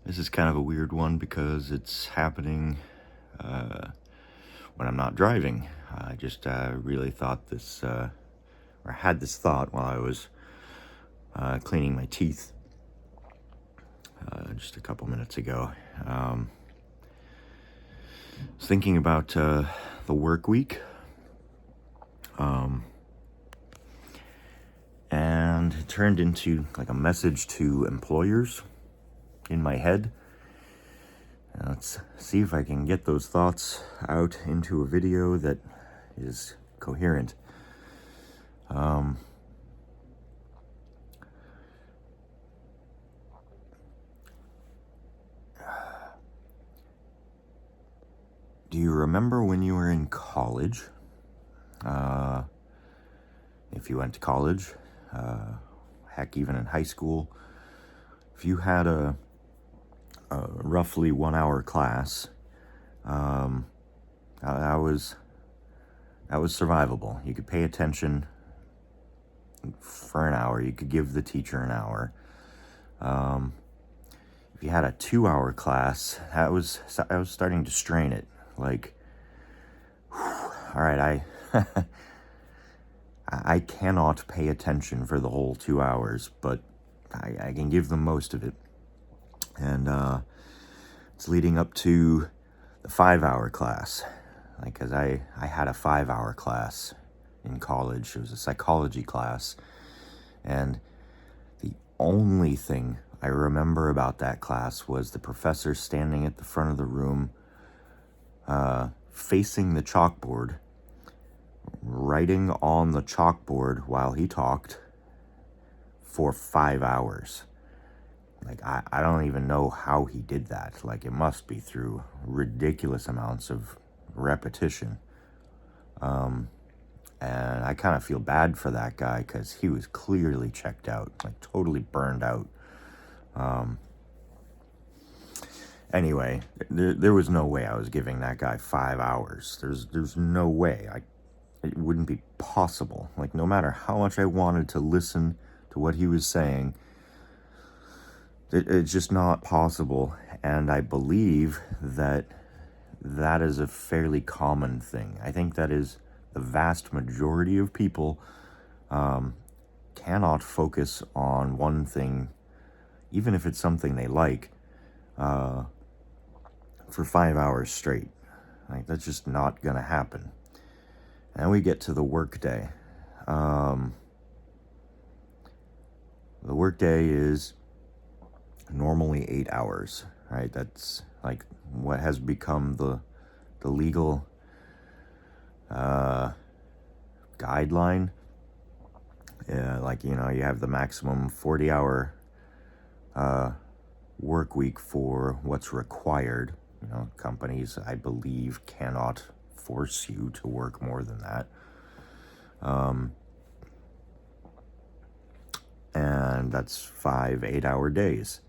This is kind of a weird one because it's happening when I'm not driving. I just really thought this, or had this thought while I was cleaning my teeth just a couple minutes ago. I was thinking about the work week. And it turned into like a message to employers in my head. Let's see if I can get those thoughts out into a video that is coherent. Do you remember when you were in college? If you went to college, heck, even in high school, if you had a roughly 1 hour class, that was survivable. You could pay attention for an hour. You could give the teacher an hour. If you had a 2 hour class, I was starting to strain it. Like, all right, I cannot pay attention for the whole 2 hours, but I can give them most of it. And it's leading up to the 5 hour class. Like, cause I had a 5 hour class in college. It was a psychology class. And the only thing I remember about that class was the professor standing at the front of the room, facing the chalkboard, writing on the chalkboard while he talked for 5 hours. Like, I don't even know how he did that. Like, it must be through ridiculous amounts of repetition. And I kind of feel bad for that guy because he was clearly checked out, like totally burned out. Anyway, there was no way I was giving that guy 5 hours. There's no way. It wouldn't be possible. Like, no matter how much I wanted to listen to what he was saying, it's just not possible. And I believe that is a fairly common thing. I think that is the vast majority of people cannot focus on one thing, even if it's something they like, for 5 hours straight. Like, that's just not gonna happen. And we get to the workday. The workday is normally 8 hours, right? That's like what has become the legal guideline. Like, you have the maximum 40-hour work week for what's required. Companies, I believe, cannot force you to work more than that. And that's 5 8-hour days.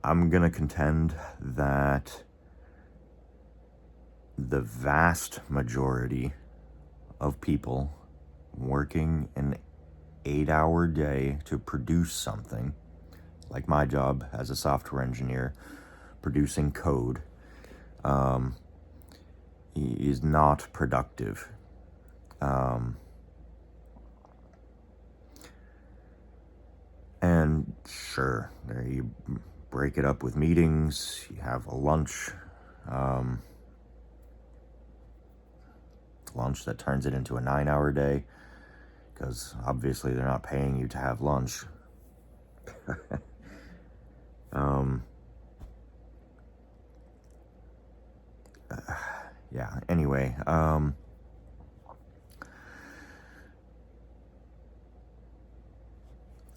I'm gonna contend that the vast majority of people working an 8-hour day to produce something, like my job as a software engineer, producing code, is not productive. And sure, there you break it up with meetings, you have a lunch, that turns it into a 9-hour day, because obviously they're not paying you to have lunch. Yeah, anyway,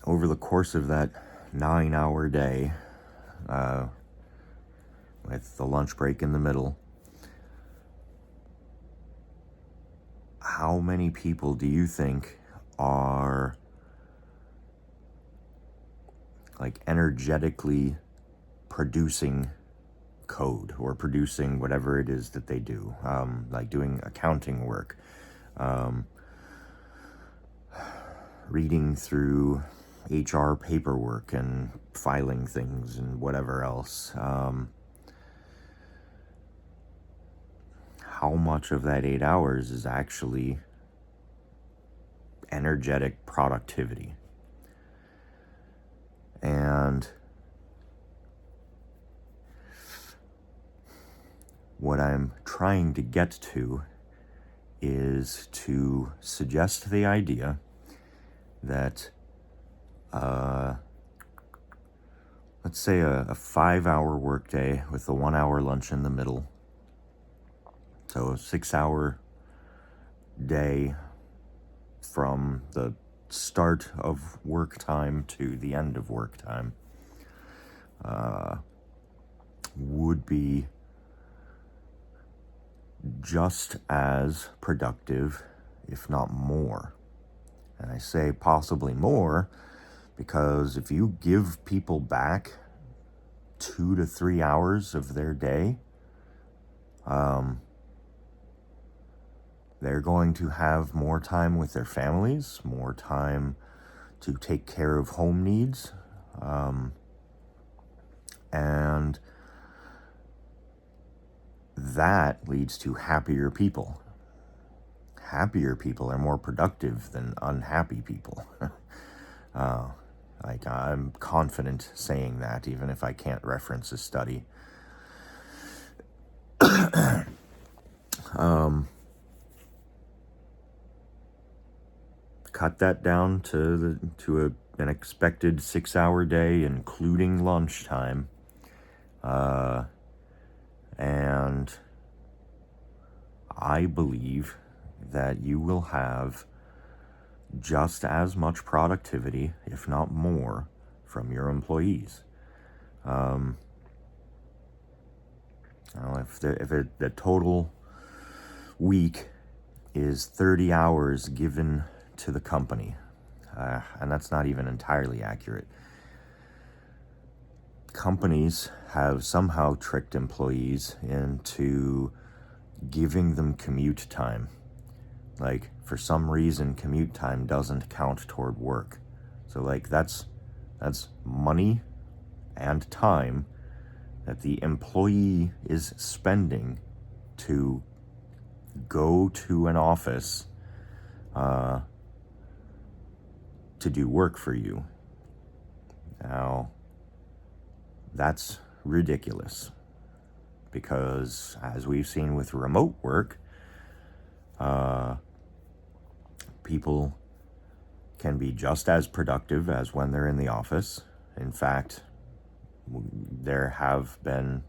over the course of that 9-hour day, with the lunch break in the middle, how many people do you think are like energetically producing code or producing whatever it is that they do, like doing accounting work, reading through HR paperwork and filing things and whatever else. How much of that 8 hours is actually energetic productivity? And what I'm trying to get to is to suggest the idea that, let's say a 5-hour workday with a 1-hour lunch in the middle. So a 6-hour day from the start of work time to the end of work time would be just as productive, if not more. And I say possibly more because if you give people back 2 to 3 hours of their day, they're going to have more time with their families, more time to take care of home needs, and that leads to happier people. Happier people are more productive than unhappy people. Like, I'm confident saying that, even if I can't reference a study. Cut that down to an expected 6-hour day, including lunchtime, and I believe that you will have just as much productivity, if not more, from your employees. If the total week is 30 hours given to the company, and that's not even entirely accurate. Companies have somehow tricked employees into giving them commute time. Like, for some reason, commute time doesn't count toward work. So, like, that's money and time that the employee is spending to go to an office to do work for you. Now, that's ridiculous, because as we've seen with remote work, people can be just as productive as when they're in the office. In fact, there have been,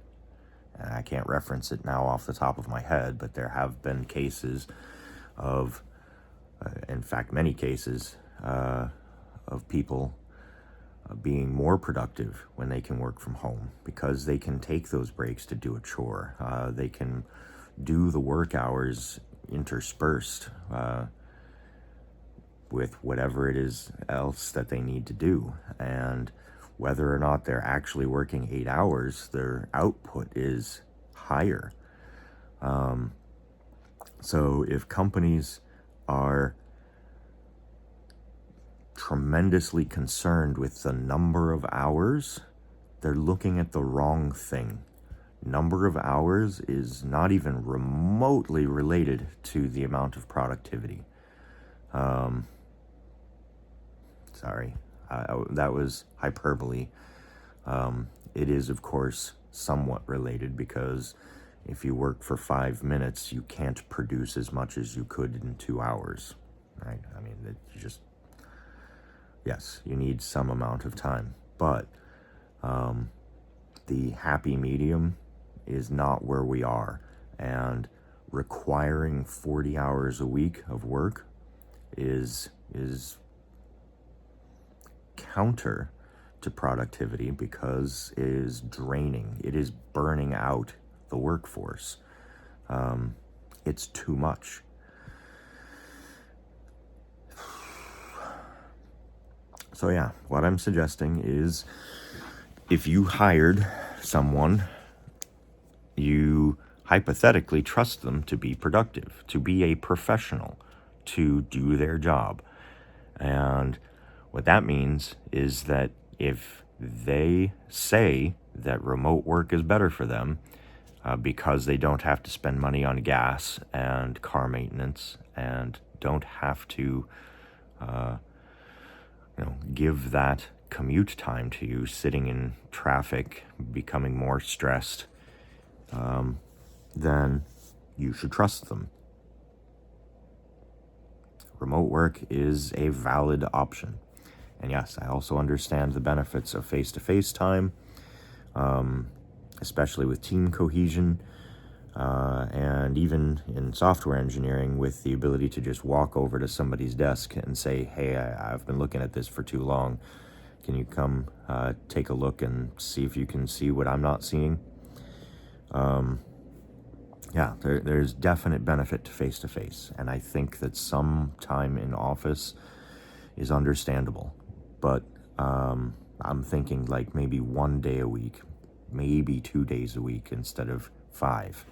and I can't reference it now off the top of my head, but there have been cases of, in fact, many cases of people being more productive when they can work from home, because they can take those breaks to do a chore. They can do the work hours interspersed with whatever it is else that they need to do. And whether or not they're actually working 8 hours, their output is higher. So if companies are tremendously concerned with the number of hours, they're looking at the wrong thing. Number of hours is not even remotely related to the amount of productivity. Sorry, that was hyperbole. It is, of course, somewhat related, because if you work for 5 minutes, you can't produce as much as you could in 2 hours, right? I mean, yes, you need some amount of time, but the happy medium is not where we are, and requiring 40 hours a week of work is counter to productivity, because it is draining. It is burning out the workforce. It's too much. So yeah, what I'm suggesting is, if you hired someone, you hypothetically trust them to be productive, to be a professional, to do their job. And what that means is that if they say that remote work is better for them, because they don't have to spend money on gas and car maintenance and don't have to give that commute time to you sitting in traffic, becoming more stressed, then you should trust them. Remote work is a valid option. And yes, I also understand the benefits of face-to-face time, especially with team cohesion, and even in software engineering with the ability to just walk over to somebody's desk and say, hey, I've been looking at this for too long. Can you come take a look and see if you can see what I'm not seeing? Yeah, there's definite benefit to face-to-face, and I think that some time in office is understandable. But I'm thinking like maybe 1 day a week, maybe 2 days a week instead of 5.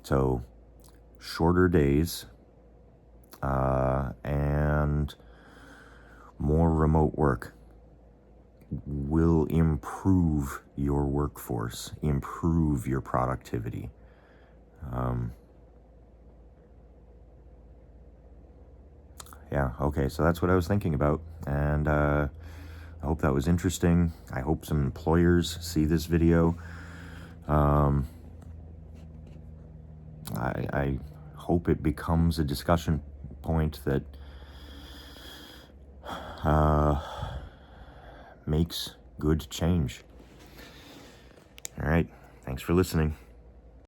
So shorter days and more remote work will improve your workforce, improve your productivity. Yeah, okay, so that's what I was thinking about, and I hope that was interesting. I hope some employers see this video. I hope it becomes a discussion point that makes good change. All right, thanks for listening.